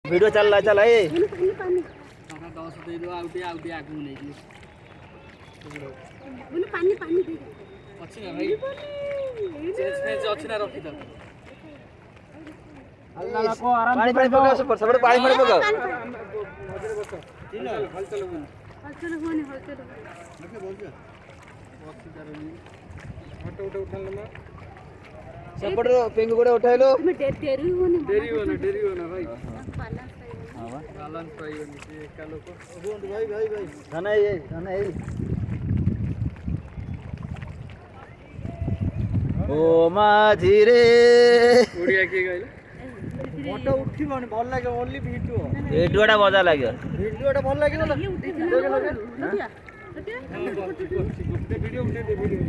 video चल रहा चल ए टका 10 दे दो आउटे आगु नै दियो पानी पानी दे अछि ना भाई चेंज पेज अछि ना रखि दो अल्लाह को आराम पानी पानी पकाओ सब सबरे पानी पानी पकाओ मजरे बस ठीक है हलचल होनी नके बोल जा बसी करनी फोटो उठा ले मां सपड़ पेंग गोड़े उठाइलो डेरी होना भाई हां बैलेंस पाइबनी से एका लोक भाई धना ए ओ माझी रे ओडिया के गइले फोटो उठिबनी भल लागे ओनली वीडियोटा मजा लाग्यो वीडियोटा भल लागे ना वीडियो उठे दे वीडियो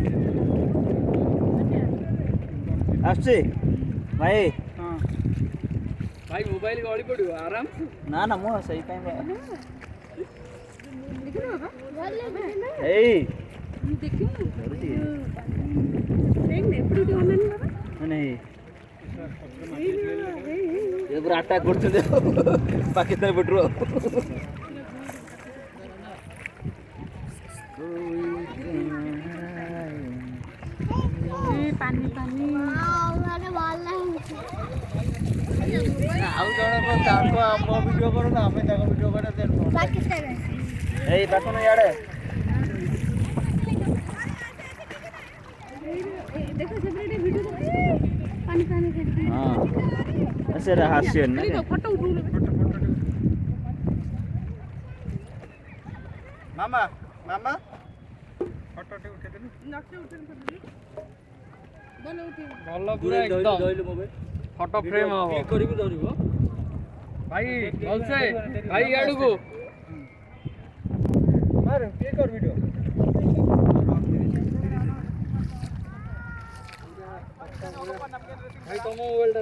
आछे भाई हां भाई मोबाइल गली पड़ियो आराम ना ना मो सही टाइम देखिनो बाबा ए देखियो देख ने वीडियो ऑनलाइन बाबा नहीं ये पूरा अटैक करछे पाकिस्तान बटरो पानी पानी अरे वाला आउ जण को ताको हम वीडियो करू ना हमें ताको वीडियो करे देन पाकिस्तान ए पाखन याडे देखो सेपरेट वीडियो पानी पानी हां ऐसे हास्य ना फोटो उठो मामा मामा फोटो उठे दे नक्शा उठे बोलो उठे बोलो पूरा एकदम धइलो मोबाइल फोटो फ्रेम हो क्लिक करिबो धरिबो भाई बोलसे भाई आडू को मार पे कर वीडियो भाई तुम मोबाइल टा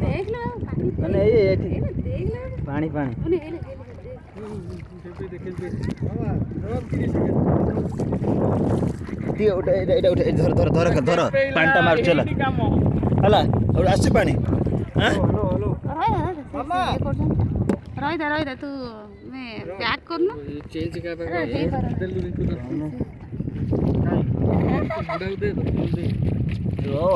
देख लो पानी अने ए देख लो पानी पानी दियो उठा एटा उठा धर पानीटा मार चला हला और आसे पानी हां हेलो मामा रही दे तू मैं पैक कर लूं चेंज कर दिल्ली को दे ओ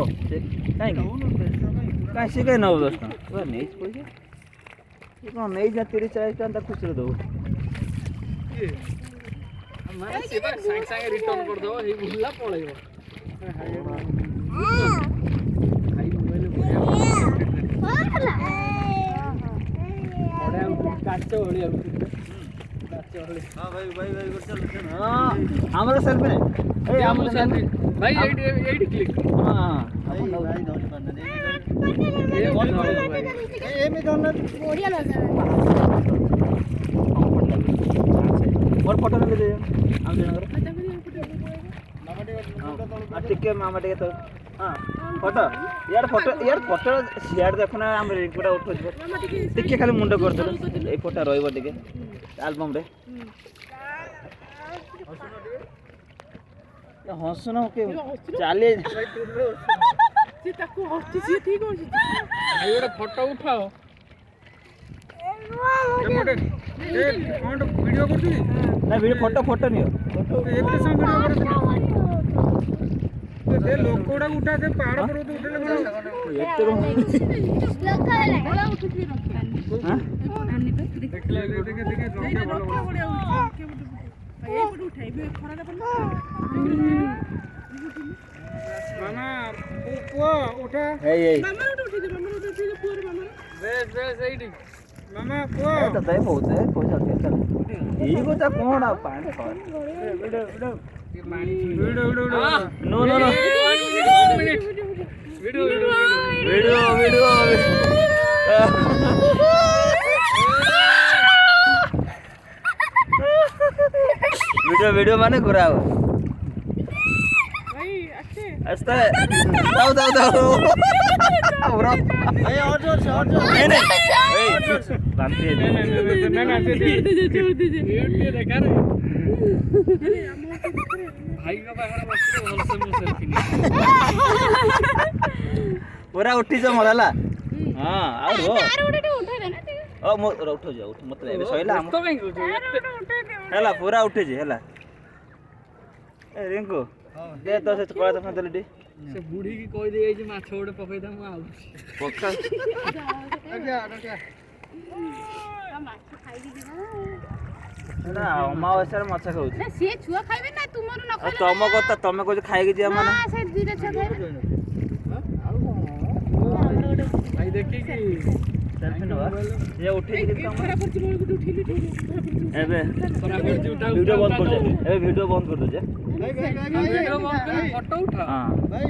काई से काई 9-10 टका नहीं पैसा ये कौन नहीं जा 30-40 टका खुश रह दो मैं सेवा सांग सांग रिटर्न कर दो हे भुल्ला पळेबो हाई मोबाइल वाला बड़ा काचो होली हां भाई कर चल हां हमरा सेल्फी नहीं ए हमरा सेल्फी भाई एडी क्लिक हां भाई दौड़ी पड़ना दे ये बोल भाई ए में दौड़ना बढ़िया लग रहा और फोटो लगे दे हम जनगर मामा टिके तो हां फोटो यार फोटो शेयर देखो ना हम रिपोर्ट उठो टिके खाली मुंडो कर दे ए फोटो रहइबो टिके एल्बम रे या हंसना के चाले से ताको हस्ती से ठीक हो भाई ओटा फोटो उठाओ मोटे ए कौन वीडियो करती ना वीडियो फोटो नहीं हो एते सम वीडियो कर दे लोकोडा उठा दे पहाड़ पर उठले बड़ा एते रो लगा है बोला उठ के हां देख ले देख बड़ा बड़ा के भाई ए फोटो उठाइबे खरा दे मामा पो उठा ए मामा उठ दे पूरे मामा बेस एडी मामा पो तो दे बहुत है पैसा दे चल ई को ता कोन पानी कर वीडियो नो वीडियो वीडियो माने घुराओ भाई अच्छे अस्ते दाओ ब्रो भाई और जोर से नहीं बांधते ना छोड़ दीजिए ये देखा रे भाई का बाहर बस होलसेल में सेल्फी पूरा उठी जा मोर हला हां और हो तार उठे उठे दे ना ओ मो उठो जा उठ मत एबे सइला हम हला पूरा उठे जे हला ए रिंकू दे तो से कळा तो दे से बुढ़ी की कोई दे जे माछ ओडे पकई दा मु आउ पक्का रखिया माछ खाई दी ना अमावस्या माछ खाऊ ना से छुआ खाइबे ना तुमर न खाइले तम को तमे को खाई के जे माने हां से दुईटा छुआ खाइबे भाई देखी की सेल्फी नवा ये उठी के तम खरा परची बोल गुट उठिली एबे खरा परची उठा वीडियो बंद कर दे एबे वीडियो बंद कर दे वीडियो बंद कर फोटो उठा हां भाई